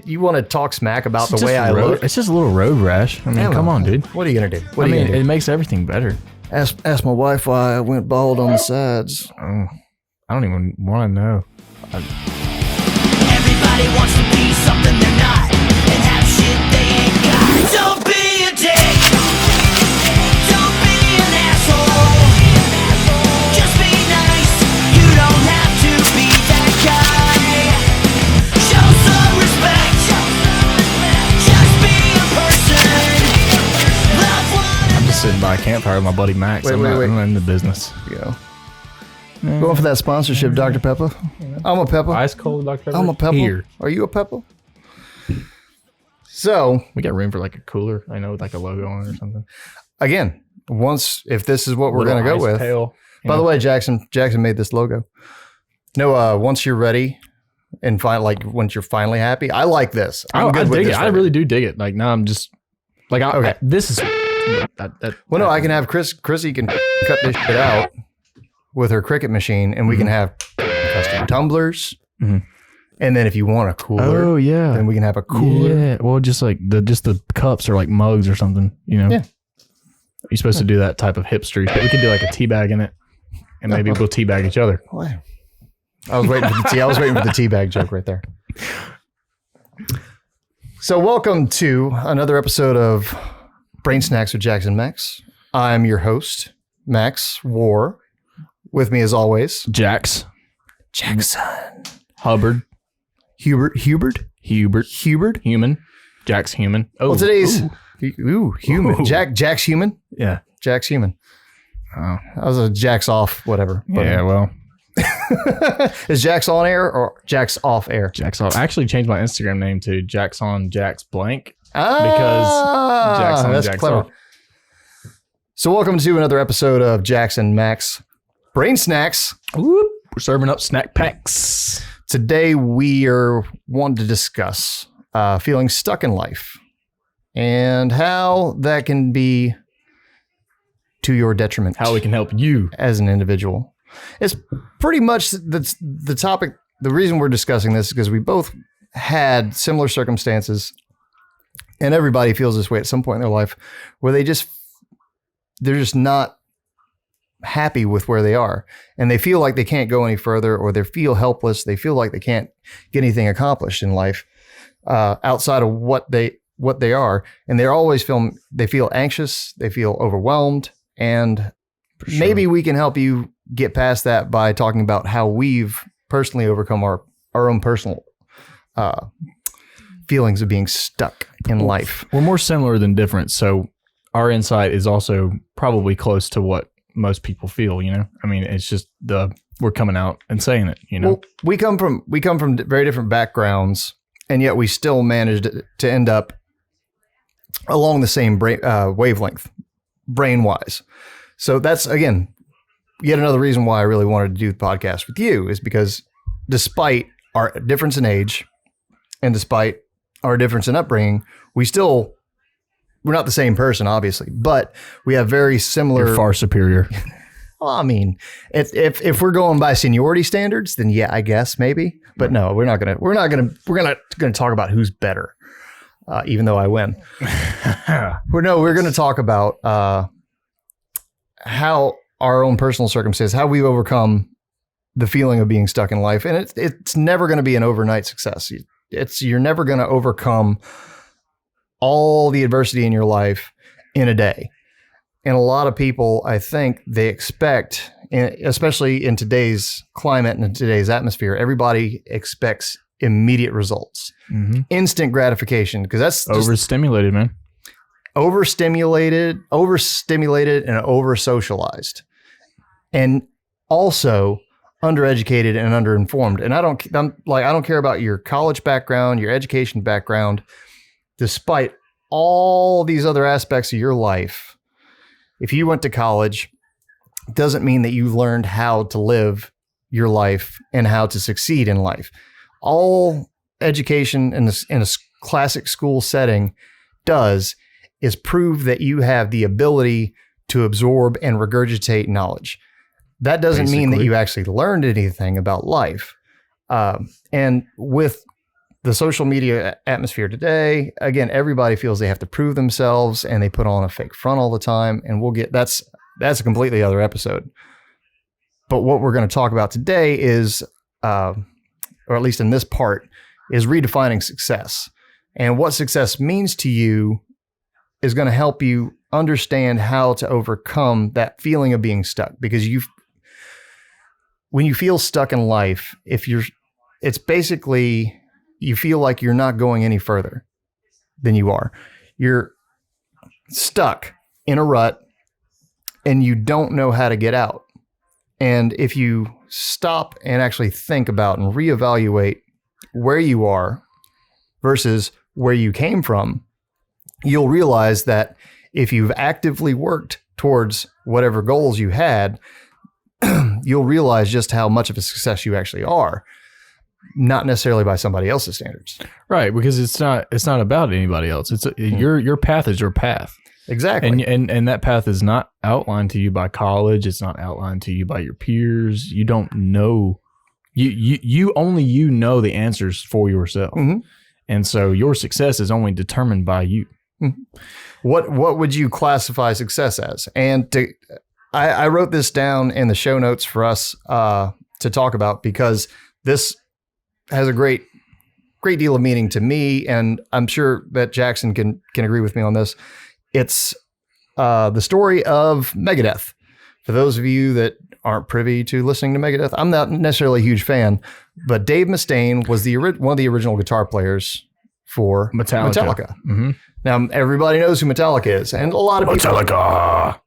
You want to talk smack about the way I look? It's just a little road rash. I mean, come on, dude. What are you going to do? It makes everything better. Ask my wife why I went bald on the sides. Oh, I don't even want to know. Everybody wants to be something they're not and have shit they ain't got. Don't be a dick. Don't be an asshole. Just be nice. You don't have to be that guy. Show some respect. Just be a person. Love one. I'm just sitting by a campfire with my buddy Max. I'm not in the business. Yeah. Going for that sponsorship, Dr. Pepper. I'm a Pepper. Ice cold Dr. Pepper. I'm a Pepper. Here. Are you a Pepper? So We got room for like a cooler, I know, with like a logo on it or something. again, if this is what we're going to go with. By the way, Jackson made this logo. No, once you're ready and once you're finally happy, I like this. I dig it. I really do dig it. Like now, I'm just like, Okay. This is. Well, no, I can have Chrissy can cut this shit out with her Cricut machine, and we can have custom tumblers. Mhm. And then if you want a cooler, Oh yeah. then we can have a cooler. Yeah. Well, just like the cups are like mugs or something. You know. Yeah. You're supposed to do that type of hipster. We could do like a tea bag in it, and maybe we'll tea bag each other. Why? I was waiting for the I was waiting for the teabag joke right there. So welcome to another episode of Brain Snacks with Jax and Max. I'm your host, Max War. With me as always, Jackson. Hubert. Hubert. Human. Jack's human. Oh, Well, today's human. Ooh. Jack's human. Yeah. Jack's human. Oh. That was a Jack's off, whatever. Yeah. Well, Is Jack's on air or Jack's off air? Jack's off. I actually changed my Instagram name to Jack's on Jack's blank. Because Jack's that's clever. off. So welcome to another episode of Jax and Max Brain Snacks. Whoop. We're serving up snack packs. Today we are wanting to discuss feeling stuck in life and how that can be to your detriment. How we can help you. As an individual. It's pretty much the topic. The reason we're discussing this is because we both had similar circumstances, and everybody feels this way at some point in their life where they're just not happy with where they are, and they feel like they can't go any further, or they feel helpless. They feel like they can't get anything accomplished in life outside of what they are, and they feel anxious. They feel overwhelmed, and maybe we can help you get past that by talking about how we've personally overcome our own personal feelings of being stuck in life. We're more similar than different, so our insight is also probably close to what most people feel. You know, I mean, it's just we're coming out and saying it. You know, Well, we come from very different backgrounds, and yet we still managed to end up along the same wavelength, brain wise. So that's, again, yet another reason why I really wanted to do the podcast with you, is because despite our difference in age and despite our difference in upbringing, we're not the same person, obviously, but we have very similar. you're far superior. Well, I mean, if we're going by seniority standards, then yeah, I guess maybe, but no, we're not gonna talk about who's better, even though I win. We're going to talk about how our own personal circumstances, how we've overcome the feeling of being stuck in life. And it's never going to be an overnight success. You're never going to overcome all the adversity in your life in a day. And a lot of people, I think, they expect, especially in today's climate and in today's atmosphere, everybody expects immediate results, instant gratification, because that's just Overstimulated, man. overstimulated and over-socialized, and also undereducated and underinformed. And I don't care about your college background, your education background, despite all these other aspects of your life. If you went to college, it doesn't mean that you learned how to live your life and how to succeed in life. All education in a classic school setting is prove that you have the ability to absorb and regurgitate knowledge. That doesn't mean that you actually learned anything about life. And with the social media atmosphere today, again, everybody feels they have to prove themselves and they put on a fake front all the time. And that's a completely other episode. But what we're going to talk about today is, or at least in this part, is redefining success. And what success means to you is going to help you understand how to overcome that feeling of being stuck. Because when you feel stuck in life, it's basically, you feel like you're not going any further than you are. You're stuck in a rut and you don't know how to get out. And if you stop and actually think about and reevaluate where you are versus where you came from, you'll realize that if you've actively worked towards whatever goals you had, you'll realize just how much of a success you actually are. Not necessarily by somebody else's standards. Right, because it's not about anybody else. It's your path is your path. Exactly. And that path is not outlined to you by college. It's not outlined to you by your peers. You don't know. You only know the answers for yourself. Mm-hmm. And so your success is only determined by you. Mm-hmm. What would you classify success as? And I wrote this down in the show notes for us to talk about, because this has a great deal of meaning to me, and I'm sure that Jackson can agree with me on this. It's the story of Megadeth. For those of you that aren't privy to listening to Megadeth, I'm not necessarily a huge fan, but Dave Mustaine was one of the original guitar players for Metallica. Mm-hmm. Now, everybody knows who Metallica is, and a lot of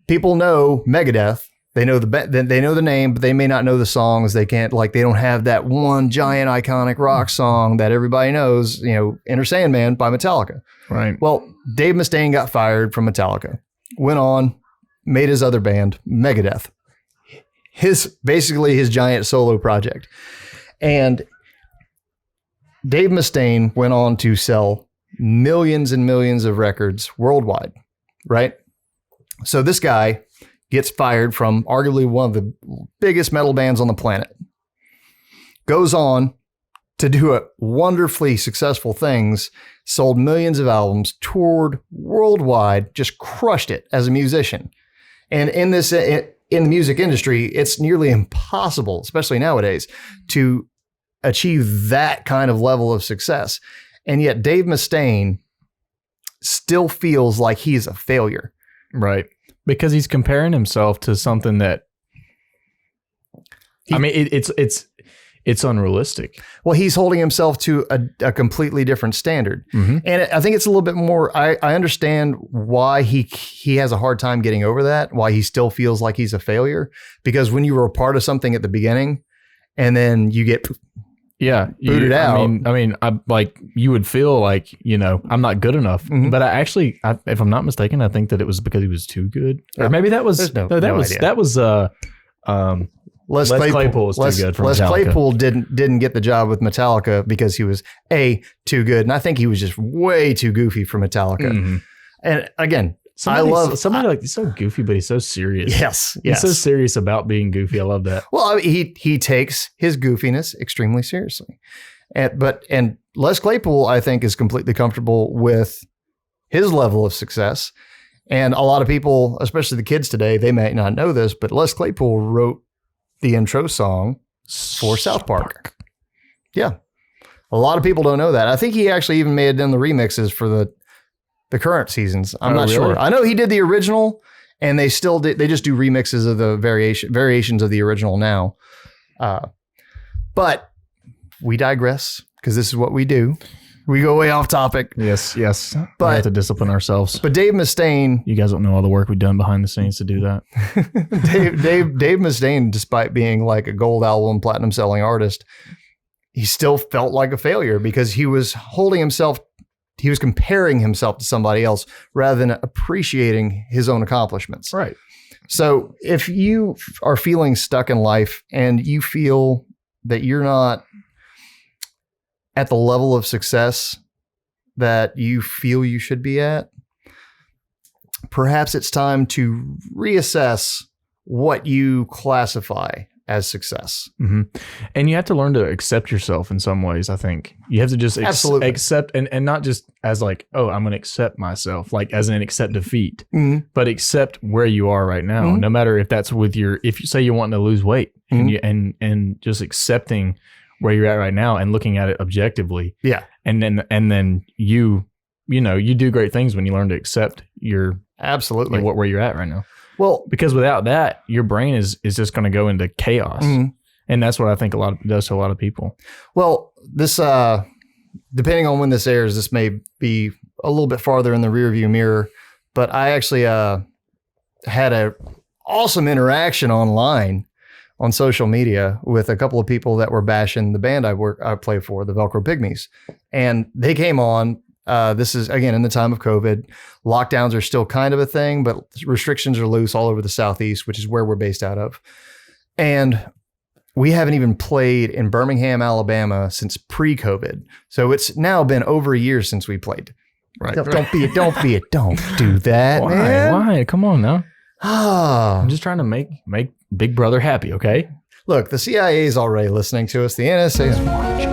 people know Megadeth. They know they know the name, but they may not know the songs. They don't have that one giant iconic rock song that everybody knows, Enter Sandman by Metallica. Right. Well, Dave Mustaine got fired from Metallica, went on, made his other band, Megadeth. Basically his giant solo project. And Dave Mustaine went on to sell millions and millions of records worldwide, right? So this guy gets fired from arguably one of the biggest metal bands on the planet, goes on to do wonderfully successful things, sold millions of albums, toured worldwide, just crushed it as a musician. And in the music industry, it's nearly impossible, especially nowadays, to achieve that kind of level of success. And yet Dave Mustaine still feels like he's a failure. Right. Because he's comparing himself to something that, it's unrealistic. Well, he's holding himself to a completely different standard. Mm-hmm. And I think it's a little bit more, I understand why he has a hard time getting over that, why he still feels like he's a failure. Because when you were a part of something at the beginning and then you get booted out. You would feel like, I'm not good enough. Mm-hmm. But if I'm not mistaken, I think that it was because he was too good. Or maybe that was, Les Claypool was too good for Metallica. Les Claypool didn't get the job with Metallica because he was too good. And I think he was just way too goofy for Metallica. Mm-hmm. And again, somebody like he's so goofy, but he's so serious. Yes. He's so serious about being goofy. I love that. Well, he takes his goofiness extremely seriously. And Les Claypool, I think, is completely comfortable with his level of success. And a lot of people, especially the kids today, they may not know this, but Les Claypool wrote the intro song for South Park. Yeah. A lot of people don't know that. I think he actually even may have done the remixes for the current seasons. I'm not sure. I know he did the original, and they still did. They just do remixes of the variations of the original now. But we digress, because this is what we do. We go way off topic. Yes. But we have to discipline ourselves. But Dave Mustaine, you guys don't know all the work we've done behind the scenes to do that. Dave Mustaine, despite being like a gold album, platinum selling artist, he still felt like a failure because he was comparing himself to somebody else rather than appreciating his own accomplishments. Right. So if you are feeling stuck in life and you feel that you're not at the level of success that you feel you should be at, perhaps it's time to reassess what you classify as success. Mm-hmm. And you have to learn to accept yourself in some ways. I think you have to just Absolutely. accept and not just as like, oh, I'm going to accept myself, like as in accept defeat, but accept where you are right now. No matter if that's with if you say you're wanting to lose weight and just accepting where you're at right now and looking at it objectively. Yeah. And then you do great things when you learn to accept Absolutely where you're at right now. Well, Because without that, your brain is just going to go into chaos. And that's what I think does to a lot of people. well, this depending on when this airs, this may be a little bit farther in the rearview mirror, but I actually had a awesome interaction online on social media with a couple of people that were bashing the band I play for, the Velcro Pygmies. And they came on. This is, again, in the time of COVID. Lockdowns are still kind of a thing, but restrictions are loose all over the Southeast, which is where we're based out of. And we haven't even played in Birmingham, Alabama since pre-COVID. So it's now been over a year since we played. Right. Don't do that, Why? man. Why? Come on now. Ah. I'm just trying to make Big Brother happy, okay? Look, the CIA is already listening to us. The NSA is watching.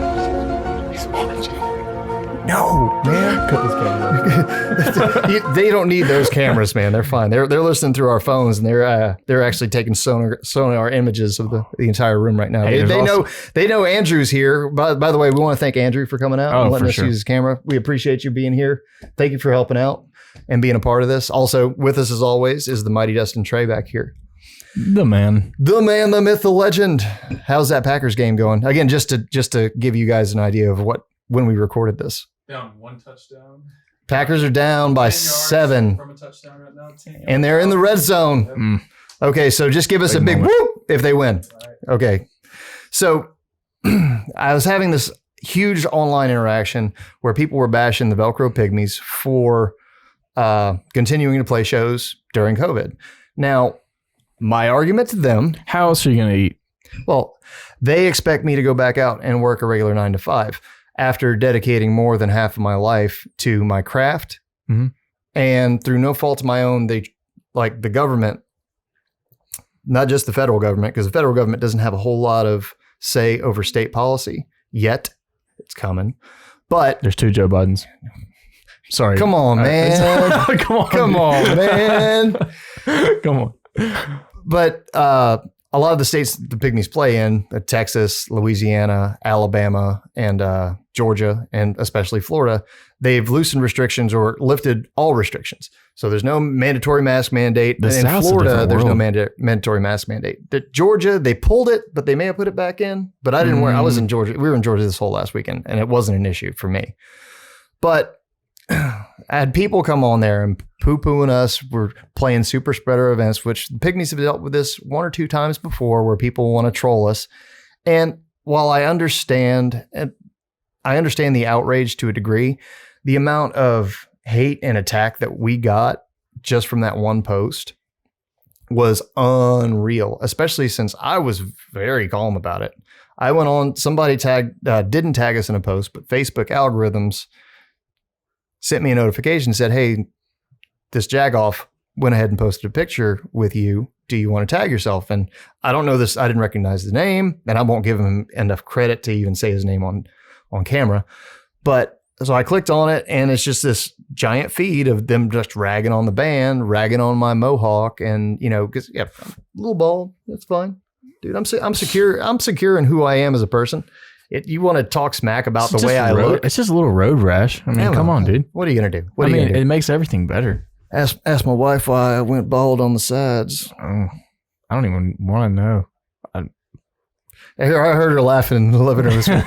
No, man. Cut this camera. They don't need those cameras, man. They're fine. They're listening through our phones, and they're actually taking sonar images of the entire room right now. Hey, They know Andrew's here. By the way, we want to thank Andrew for coming out and letting us use his camera. We appreciate you being here. Thank you for helping out and being a part of this. Also with us as always is the mighty Dustin Trey back here. The man, the myth, the legend. How's that Packers game going? Again, just to give you guys an idea of when we recorded this. Down 1 touchdown. Packers are down by 10 yards 7, from a touchdown right now. 10 and they're in the red zone. Okay, so just give us a big whoop if they win. Okay, so I was having this huge online interaction where people were bashing the Velcro Pygmies for continuing to play shows during COVID. Now, my argument to them, how else are you going to eat? Well, they expect me to go back out and work a regular 9 to 5 after dedicating more than half of my life to my craft. And through no fault of my own, the government, not just the federal government, because the federal government doesn't have a whole lot of say over state policy yet. It's coming. But there's 2 Joe Bidens. Sorry. Come on, man. Come on, man. Come on. But a lot of the states the Pygmies play in, Texas, Louisiana, Alabama, and Georgia, and especially Florida, they've loosened restrictions or lifted all restrictions. So there's no mandatory mask mandate. In Florida, there's no mandatory mask mandate. Georgia, they pulled it, but they may have put it back in. But I didn't I was in Georgia. We were in Georgia this whole last weekend, and it wasn't an issue for me. But I had people come on there and poo-pooing us. We're playing super spreader events, which the Pygmies have dealt with this 1 or 2 times before, where people want to troll us. And while I understand the outrage to a degree, the amount of hate and attack that we got just from that one post was unreal, especially since I was very calm about it. I went on, somebody didn't tag us in a post, but Facebook algorithms sent me a notification, said, hey, this jagoff went ahead and posted a picture with you. Do you want to tag yourself? And I don't know this. I didn't recognize the name, and I won't give him enough credit to even say his name on camera. But so I clicked on it, and it's just this giant feed of them just ragging on the band, ragging on my mohawk, and because I'm a little bald. That's fine, dude. I'm secure. I'm secure in who I am as a person. You want to talk smack about the way I look? It's just a little road rash. I mean, come on, dude. What are you gonna do? It makes everything better. Ask my wife why I went bald on the sides. Oh, I don't even want to know. I heard her laughing in the living room this morning.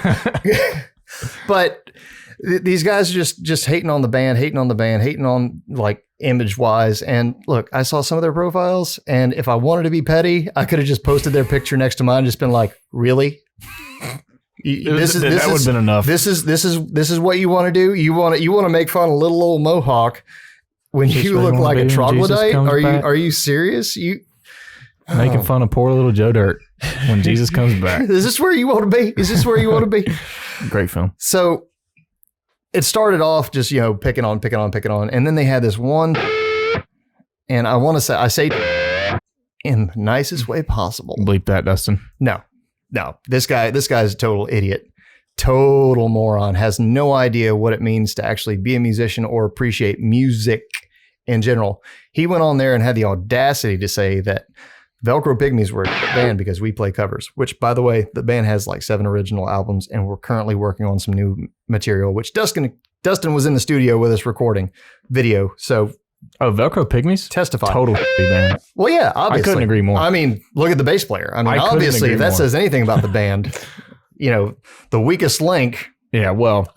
But these guys are just hating on the band, hating on like image wise. And look, I saw some of their profiles, and if I wanted to be petty, I could have just posted their picture next to mine and just been like, really? That would have been enough. This is what you want to do. You want to make fun of little old mohawk when you look like a troglodyte. Are you serious? Making fun of poor little Joe Dirt when Jesus comes back. Is this where you want to be? Is this where you want to be? Great film. So it started off just picking on, and then they had this one, and I want to say in the nicest way possible. Bleep that, Dustin. No. This guy's a total idiot. Total moron. Has no idea what it means to actually be a musician or appreciate music in general. He went on there and had the audacity to say that Velcro Pygmies were a band because we play covers, which, by the way, the band has like 7 original albums, and we're currently working on some new material, which Dustin was in the studio with us recording video. So, Velcro Pygmies? testify. Total band. Well, yeah, obviously. I couldn't agree more. I mean, look at the bass player. I mean, I couldn't obviously, agree if that more. says anything about the band, the weakest link. Yeah, well,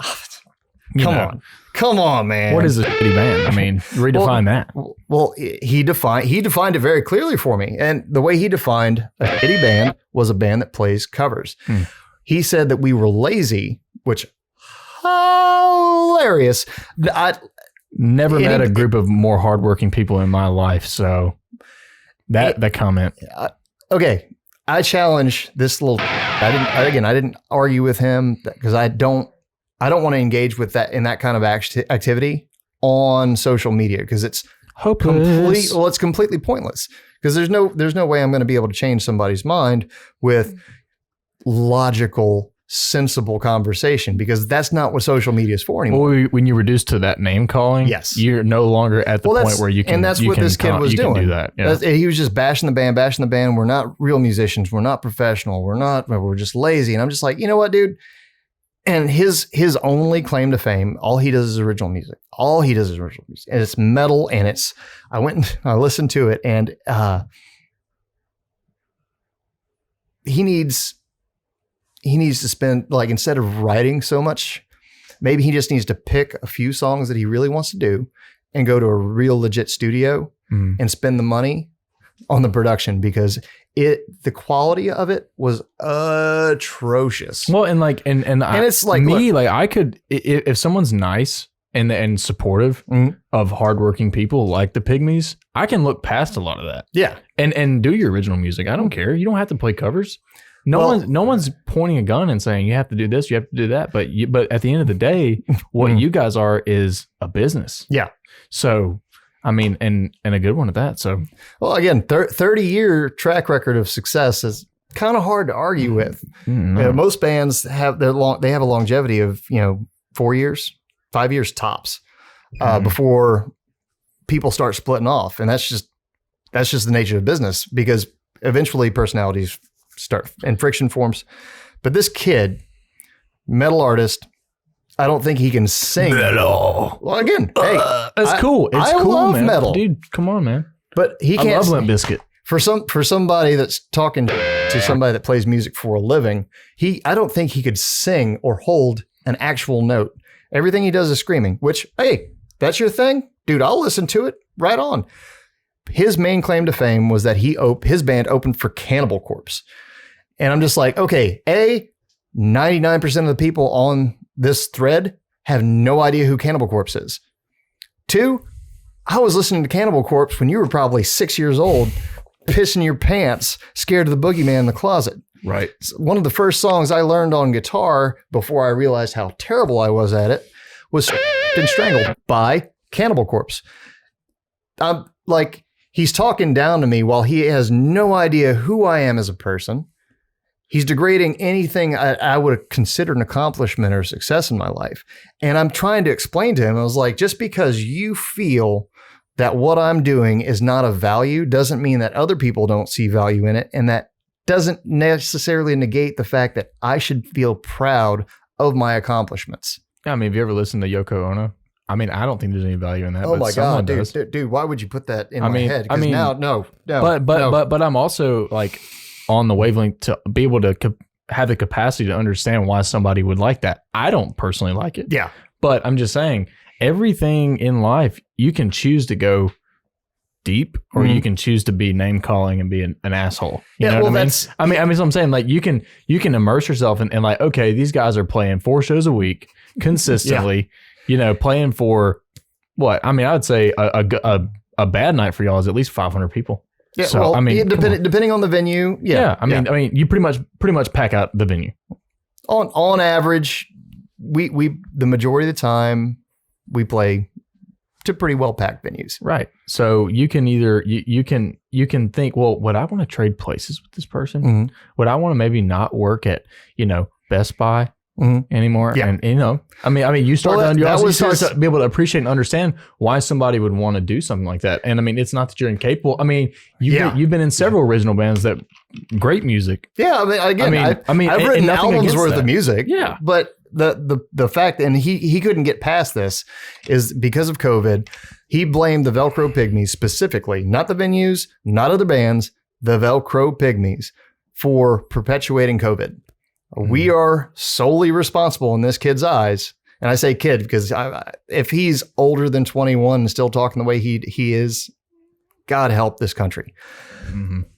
Come on, man. What is a shitty band? I mean, redefine that. Well, he defined it very clearly for me. And the way he defined a shitty band was a band that plays covers. He said that we were lazy, which hilarious. I Never met a group of more hardworking people in my life. So that comment. Okay. I challenge this little. I didn't argue with him because I don't want to engage with that in that kind of activity on social media because it's Hopeless. it's completely pointless because there's no way I'm going to be able to change somebody's mind with logical, sensible conversation because that's not what social media is for anymore. Well, when you reduce to that name calling, Yes. you're no longer at the point where you can. And that's you what can this kid was you can doing. do that. Yeah. He was just bashing the band. We're not real musicians. We're not professional. We're just lazy. And I'm just like, you know what, dude? And his only claim to fame, all he does is original music. And it's metal, and I went and I listened to it, and he needs to spend, like, instead of writing so much, maybe he just needs to pick a few songs that he really wants to do and go to a real legit studio and spend the money on the production because the quality of it was atrocious. Well, and it's like, me, like I could, if someone's nice and supportive of hardworking people like the Pygmies, I can look past a lot of that. Yeah. And do your original music. I don't care. You don't have to play covers. No one's pointing a gun and saying you have to do this, you have to do that. But at the end of the day, what you guys are is a business. Yeah. So, I mean, and a good one at that. So, well, again, 30-year track record of success is kind of hard to argue with. Most bands have a longevity of 4 years, 5 years tops before people start splitting off, and that's just the nature of business because eventually personalities start and friction forms. But this kid, metal artist, I don't think he can sing. Metal. Well, again, hey, it's cool. It's I cool, love man. metal, Dude, come on, man. But he can't. I love Limp Bizkit. For somebody that's talking to somebody that plays music for a living, I don't think he could sing or hold an actual note. Everything he does is screaming, which, hey, that's your thing? Dude, I'll listen to it. Right on. His main claim to fame was that his band opened for Cannibal Corpse. And I'm just like, okay, 99% of the people on this thread have no idea who Cannibal Corpse is. 2, I was listening to Cannibal Corpse when you were probably 6 years old, pissing your pants, scared of the boogeyman in the closet. Right. One of the first songs I learned on guitar before I realized how terrible I was at it was and Strangled by Cannibal Corpse. I'm like, he's talking down to me while he has no idea who I am as a person. He's degrading anything I would have considered an accomplishment or success in my life. And I'm trying to explain to him, I was like, just because you feel that what I'm doing is not of value doesn't mean that other people don't see value in it. And that doesn't necessarily negate the fact that I should feel proud of my accomplishments. I mean, have you ever listened to Yoko Ono? I mean, I don't think there's any value in that. Oh my God, does. dude, why would you put that in my head? I mean, no. But I'm also like on the wavelength to be able to have the capacity to understand why somebody would like that. I don't personally like it. Yeah. But I'm just saying, everything in life, you can choose to go deep or you can choose to be name calling and be an asshole. You know what I mean? I mean, so I'm saying, like, you can immerse yourself in like, okay, these guys are playing 4 shows a week consistently, playing for what? I mean, I would say a bad night for y'all is at least 500 people. Yeah, so, well, I mean, depending on the venue, I mean, you pretty much pack out the venue. On average, we the majority of the time we play to pretty well packed venues. Right. So you can either you can think, well, would I want to trade places with this person? Mm-hmm. Would I want to maybe not work at, Best Buy anymore? Yeah. And I mean, you start Well, you start to be able to appreciate and understand why somebody would want to do something like that. And I mean, it's not that you're incapable. I mean, you've been in several original bands that great music. Yeah, I mean, again, I've written albums worth of music. Yeah. But the fact, and he couldn't get past this, is because of COVID, he blamed the Velcro Pygmies specifically, not the venues, not other bands, the Velcro Pygmies for perpetuating COVID. We are solely responsible in this kid's eyes. And I say kid because if he's older than 21 and still talking the way he is, God help this country.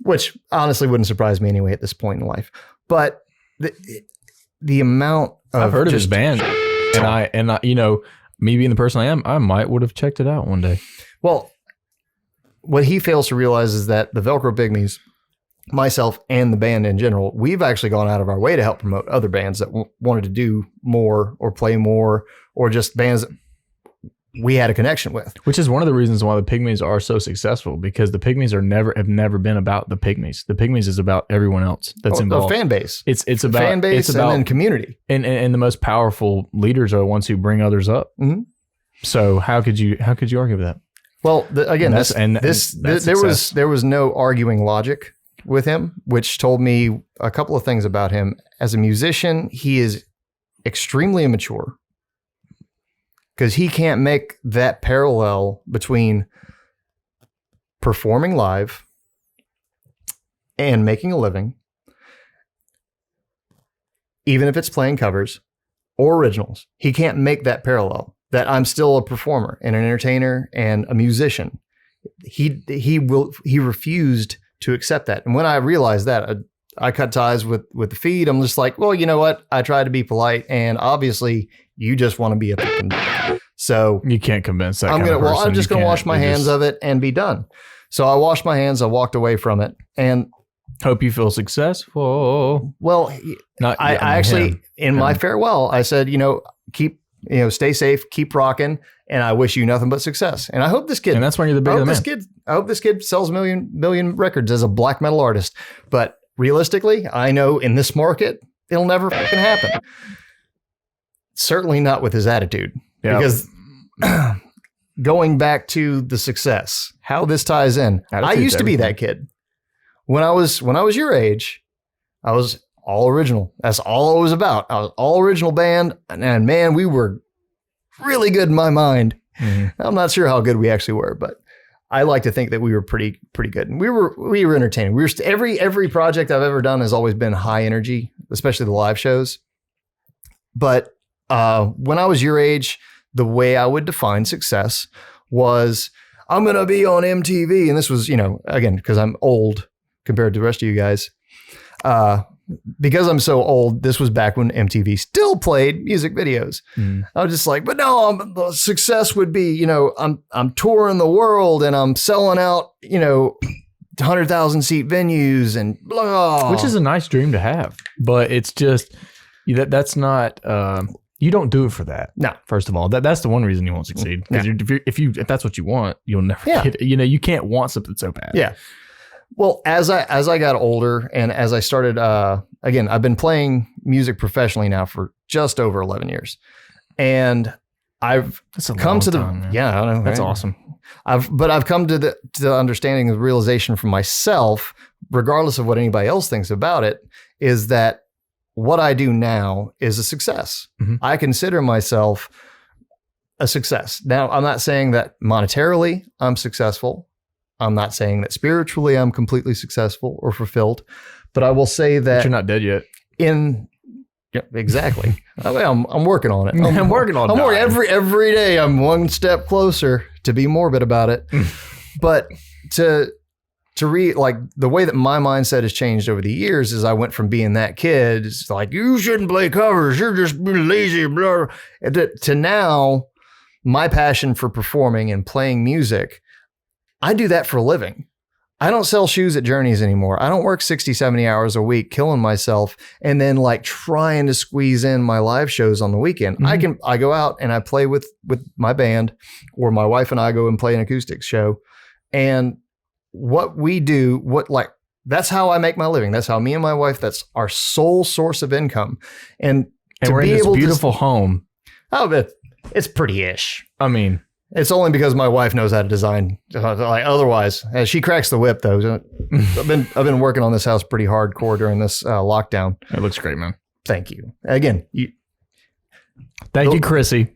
Which honestly wouldn't surprise me anyway at this point in life. But the amount of I've heard of his band, and I me being the person I am, I might would have checked it out one day. Well, what he fails to realize is that the Velcro Pygmies, myself and the band in general, we've actually gone out of our way to help promote other bands that wanted to do more or play more, or just bands that we had a connection with. Which is one of the reasons why the Pygmies are so successful, because the Pygmies have never been about the Pygmies. The Pygmies is about everyone else that's involved. A fan base. It's about fan base, it's about, and then community. And the most powerful leaders are the ones who bring others up. Mm-hmm. So how could you argue with that? Well, there was no arguing logic with him, which told me a couple of things about him. As a musician, he is extremely immature, because he can't make that parallel between performing live and making a living, even if it's playing covers or originals. He can't make that parallel, that I'm still a performer and an entertainer and a musician. He refused to accept that. And when I realized that, I cut ties with the feed. I'm just like, well, you know what? I tried to be polite, and obviously you just want to be a so you can't convince that. I'm just gonna wash my hands of it and be done. So I washed my hands. I walked away from it, and hope you feel successful. Well, I actually in my farewell, I said, stay safe, keep rocking, and I wish you nothing but success. And I hope this kid, and that's when you're the bigger man. I hope this kid sells million records as a black metal artist. But realistically, I know in this market, it'll never fucking happen. Certainly not with his attitude. Yep. Because going back to the success, how this ties in, I used to be that kid. When I was your age, I was all original. That's all I was about. I was all original band, and man, we were really good in my mind. Mm-hmm. I'm not sure how good we actually were, but I like to think that we were pretty good. And we were entertaining. Every project I've ever done has always been high energy, especially the live shows. But when I was your age, the way I would define success was, I'm going to be on MTV. And this was, again, because I'm old compared to the rest of you guys. Because I'm so old, this was back when MTV still played music videos. I was just like, but no, the success would be, I'm touring the world and I'm selling out, 100,000 seat venues and blah. Which is a nice dream to have, but it's just that's not. You don't do it for that. No. First of all, that's the one reason you won't succeed. Because if that's what you want, you'll never get it. You can't want something so bad. Yeah. Well, as I got older and as I started, again, I've been playing music professionally now for just over 11 years. And I've come to I don't know. That's awesome. I've come to the understanding, the realization for myself, regardless of what anybody else thinks about it, is that what I do now is a success. Mm-hmm. I consider myself a success. Now, I'm not saying that monetarily I'm successful. I'm not saying that spiritually I'm completely successful or fulfilled, but I will say that you're not dead yet. Exactly. I'm working on it. I'm working on it. Every day. I'm one step closer to be morbid about it. But to read, like, the way that my mindset has changed over the years is I went from being that kid, it's like, you shouldn't play covers, you're just lazy, blah, to now my passion for performing and playing music. I do that for a living. I don't sell shoes at Journeys anymore. I don't work 60, 70 hours a week killing myself and then like trying to squeeze in my live shows on the weekend. I go out and I play with my band, or my wife and I go and play an acoustic show. And what we do, that's how I make my living. That's how me and my wife, that's our sole source of income. And we're in this beautiful home. Oh, but it's pretty-ish. I mean, it's only because my wife knows how to design. Like otherwise, she cracks the whip though. I've been working on this house pretty hardcore during this lockdown. It looks great, man. Thank you again. Thank you, Chrissy.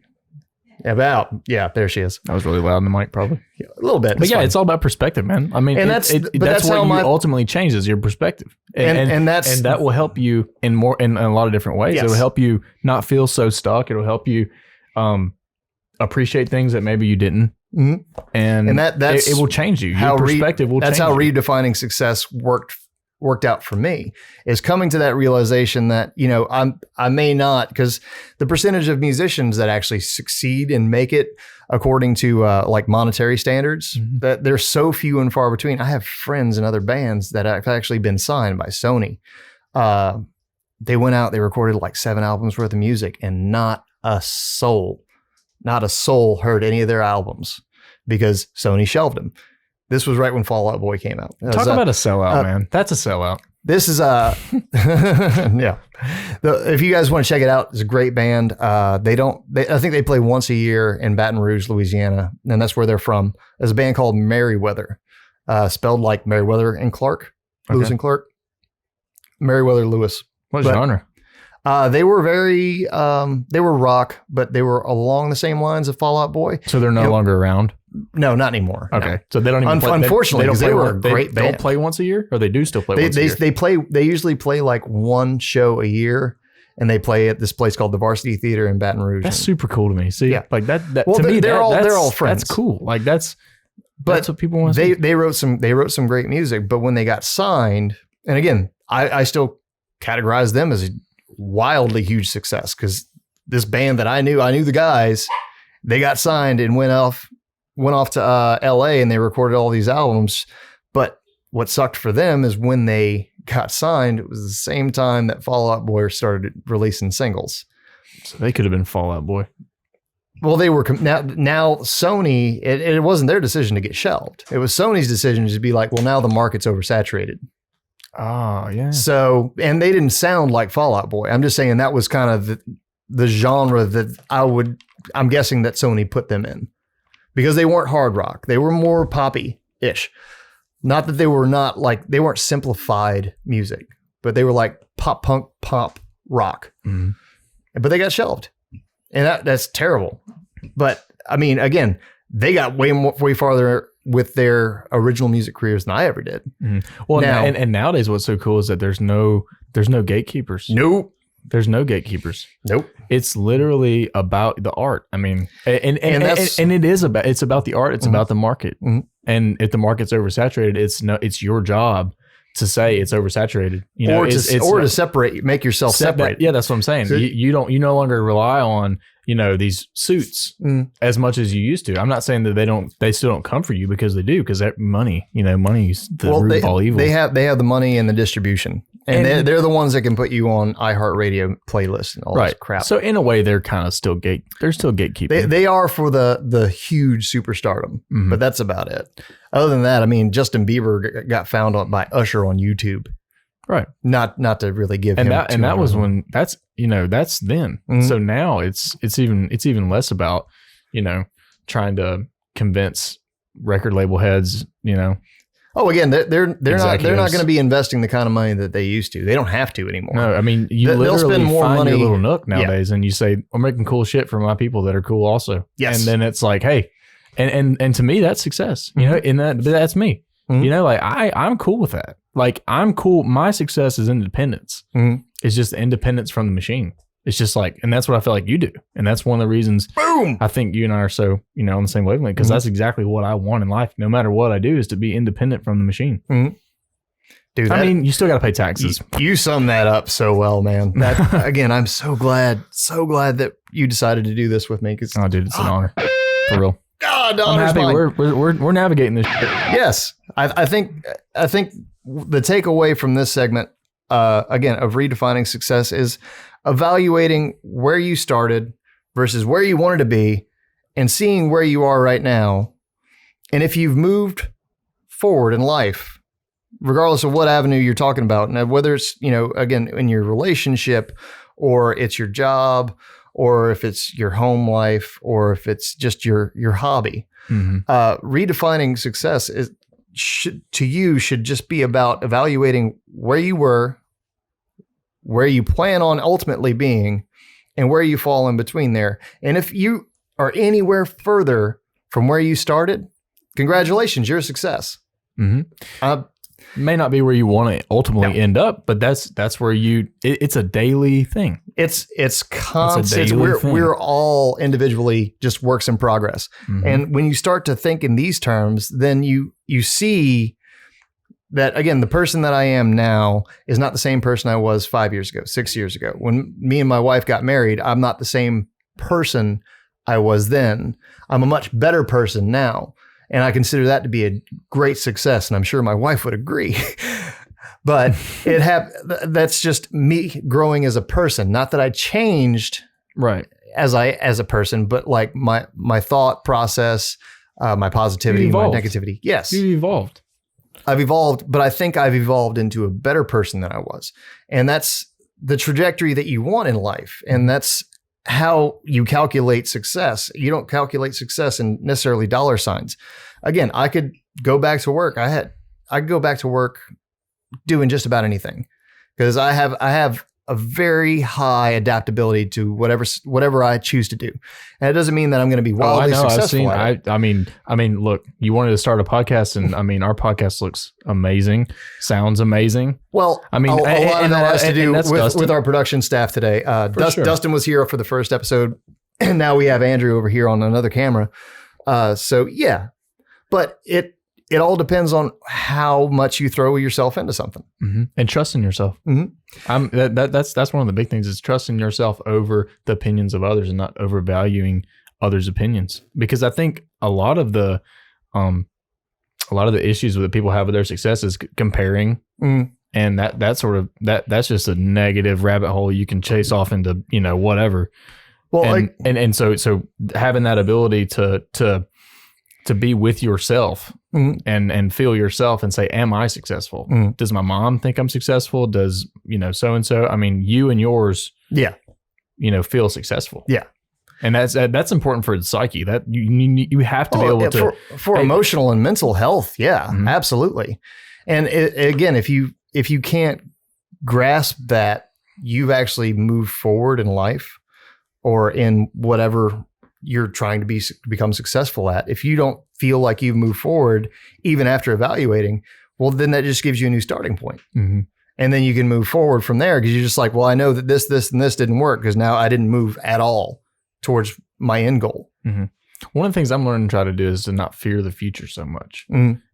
There she is. That was really loud in the mic, probably. Yeah, a little bit. But it's all about perspective, man. I mean, and that's how what you my ultimately changes your perspective, and that will help you in a lot of different ways. Yes. It will help you not feel so stuck. It will help you appreciate things that maybe you didn't, and that's it will change you. Your perspective will. That's change how you. redefining success worked out for me, is coming to that realization that, I may not, because the percentage of musicians that actually succeed and make it according to like monetary standards, that they're so few and far between. I have friends in other bands that have actually been signed by Sony. They went out, they recorded like 7 albums worth of music, and not a soul heard any of their albums because Sony shelved them. This was right when Fall Out Boy came out. Talk about a sellout, man. That's a sellout. This is yeah. If you guys want to check it out, it's a great band. I think they play once a year in Baton Rouge, Louisiana, and that's where they're from. There's a band called Merriweather, spelled like Merriweather and Clark, Lewis and Clark. Merriweather Lewis. What genre? They were they were rock, but they were along the same lines of Fall Out Boy. So they're no longer around? No, not anymore. Okay. No. So they don't even play. Unfortunately, they don't they play were a great They band. don't play once a year? Or they do still play once a year? They usually play like one show a year, and they play at this place called the Varsity Theater in Baton Rouge. That's super cool to me. See, like that well, to me, they're all friends. That's cool. Like that's what people want to see. They wrote some great music, but when they got signed, and again, I still categorize them as a wildly huge success, because this band that I knew the guys, they got signed and went off to LA, and they recorded all these albums. But what sucked for them is when they got signed, it was the same time that Fall Out Boy started releasing singles. So they could have been Fall Out Boy. Well, they were now Sony. It wasn't their decision to get shelved. It was Sony's decision to be like, well, now the market's oversaturated. Oh, yeah. So, and they didn't sound like Fall Out Boy. I'm just saying that was kind of the genre that I'm guessing that Sony put them in, because they weren't hard rock. They were more poppy-ish. Not that they weren't simplified music, but they were like pop punk, pop rock. Mm-hmm. But they got shelved, and that's terrible. But I mean, again, they got way farther with their original music careers than I ever did. Mm-hmm. Well, and nowadays, what's so cool is that there's no gatekeepers. Nope. There's no gatekeepers. Nope. It's literally about the art. I mean, and it's about the art. It's about the market. Mm-hmm. And if the market's oversaturated, it's your job to say it's oversaturated. To separate, make yourself separate. Yeah, that's what I'm saying. So, you no longer rely on these suits as much as you used to. I'm not saying that they still don't come for you, because they do, because that money's the root of all evil. They have the money and the distribution. And they're the ones that can put you on iHeartRadio playlists and all this crap. So in a way, they're kind of still gatekeeping. They are for the huge superstardom, but that's about it. Other than that, I mean, Justin Bieber got found by Usher on YouTube. Right. Not to really give him. And that was when that's then. Mm-hmm. So now it's even less about trying to convince record label heads. Oh, again, they're not going to be investing the kind of money that they used to. They don't have to anymore. No, I mean, they'll spend more money. Your little nook nowadays, and you say, "I'm making cool shit for my people that are cool also." Yes, and then it's like, hey, and to me, that's success. That's me. Mm-hmm. Like I'm cool with that. Like I'm cool. My success is independence. Mm-hmm. It's just independence from the machine. It's just like, and that's what I feel like you do. And that's one of the reasons I think you and I are so, on the same wavelength, because that's exactly what I want in life. No matter what I do, is to be independent from the machine. Mm-hmm. Dude, I mean, you still got to pay taxes. You sum that up so well, man. Again, I'm so glad that you decided to do this with me. Oh, dude, it's an honor. For real. God, I'm happy we're navigating this shit. Yes. I think the takeaway from this segment, again, of redefining success is evaluating where you started versus where you wanted to be and seeing where you are right now. And if you've moved forward in life, regardless of what avenue you're talking about, and whether it's, again, in your relationship or it's your job or if it's your home life or if it's just your hobby, redefining success should just be about evaluating where you were, where you plan on ultimately being, and where you fall in between there. And if you are anywhere further from where you started, congratulations, you're a success. May not be where you want to ultimately end up, but that's where it's a daily thing. It's constant. We're all individually just works in progress. And when you start to think in these terms, then you see that, again, the person that I am now is not the same person I was 5 years ago, 6 years ago. When me and my wife got married, I'm not the same person I was then. I'm a much better person now. And I consider that to be a great success. And I'm sure my wife would agree. But that's just me growing as a person. Not that I changed as a person, but like my thought process, my positivity, my negativity. Yes. You evolved. I've evolved, but I think I've evolved into a better person than I was. And that's the trajectory that you want in life. And that's how you calculate success. You don't calculate success in necessarily dollar signs. Again, I could go back to work. I could go back to work doing just about anything because I have a very high adaptability to whatever I choose to do. And it doesn't mean that I'm going to be wildly successful. I mean, look, you wanted to start a podcast, and I mean, our podcast looks amazing, sounds amazing. Well, a lot of that has to do with our production staff today. Dustin was here for the first episode, and now we have Andrew over here on another camera. So yeah, but it all depends on how much you throw yourself into something and trusting yourself. That's one of the big things is trusting yourself over the opinions of others and not overvaluing others' opinions. Because I think a lot of the issues that people have with their success is comparing, and that's just a negative rabbit hole you can chase off into whatever. Well, and so having that ability to be with yourself and feel yourself and say, am I successful? Does my mom think I'm successful? Does, so-and-so, I mean, you and yours, feel successful. Yeah. And that's important for the psyche that you have to be able to for emotional and mental health. Yeah, absolutely. And again, if you can't grasp that you've actually moved forward in life or in whatever you're trying to become successful at, if you don't feel like you've moved forward, even after evaluating, well, then that just gives you a new starting point. And then you can move forward from there because you're just like, well, I know that this, and this didn't work because now I didn't move at all towards my end goal. One of the things I'm learning to try to do is to not fear the future so much,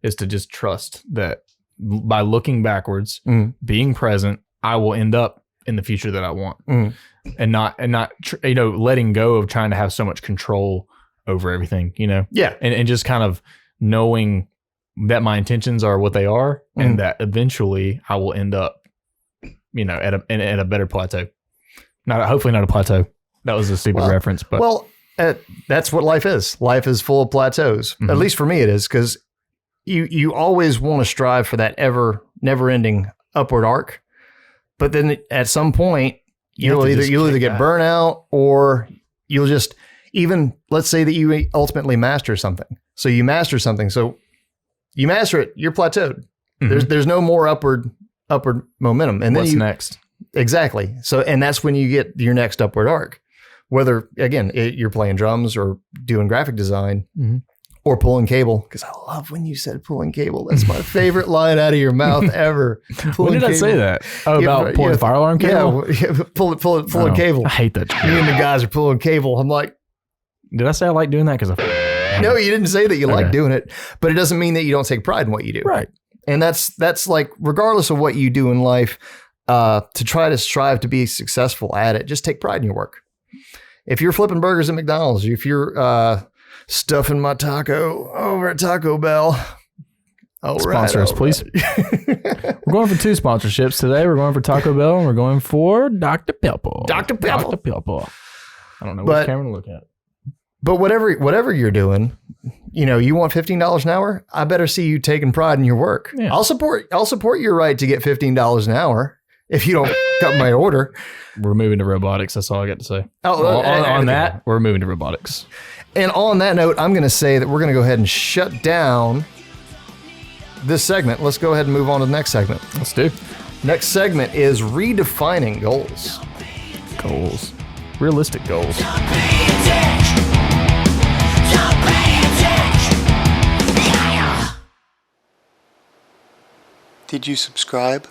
is to just trust that by looking backwards, being present, I will end up in the future that I want. And not letting go of trying to have so much control over everything, Yeah. And just kind of knowing that my intentions are what they are and that eventually I will end up, at a better plateau. Hopefully not a plateau. That was a stupid reference, but that's what life is. Life is full of plateaus. At least for me it is, because you always want to strive for that never ending upward arc. But then at some point, you'll either get burnt out or you'll just, even let's say that you ultimately master something. So you master something. So you master it, you're plateaued. There's no more upward momentum. And then what's next? Exactly. So, and that's when you get your next upward arc, whether again, you're playing drums or doing graphic design or pulling cable. Cause I love when you said pulling cable. That's my favorite line out of your mouth ever. When did I say that? Oh, about pulling fire alarm cable? Yeah, pulling cable. I hate that. Me and the guys are pulling cable. I'm like, did I say I like doing that? No, you didn't say that you like doing it, but it doesn't mean that you don't take pride in what you do. Right. And that's like, regardless of what you do in life, to try to strive to be successful at it, just take pride in your work. If you're flipping burgers at McDonald's, if you're stuffing my taco over at Taco Bell, Sponsor us, please. We're going for 2 sponsorships today. We're going for Taco Bell and we're going for Dr. Pepper. Dr. Pepper. Dr. Pepper. I don't know But- which camera to look at. But whatever you're doing, you want $15 an hour. I better see you taking pride in your work. Yeah. I'll support your right to get $15 an hour if you don't cut my order. We're moving to robotics. That's all I got to say. Oh, on that, we're moving to robotics. And on that note, I'm going to say that we're going to go ahead and shut down this segment. Let's go ahead and move on to the next segment. Let's do. Next segment is redefining goals. Goals. Realistic goals. Did you subscribe?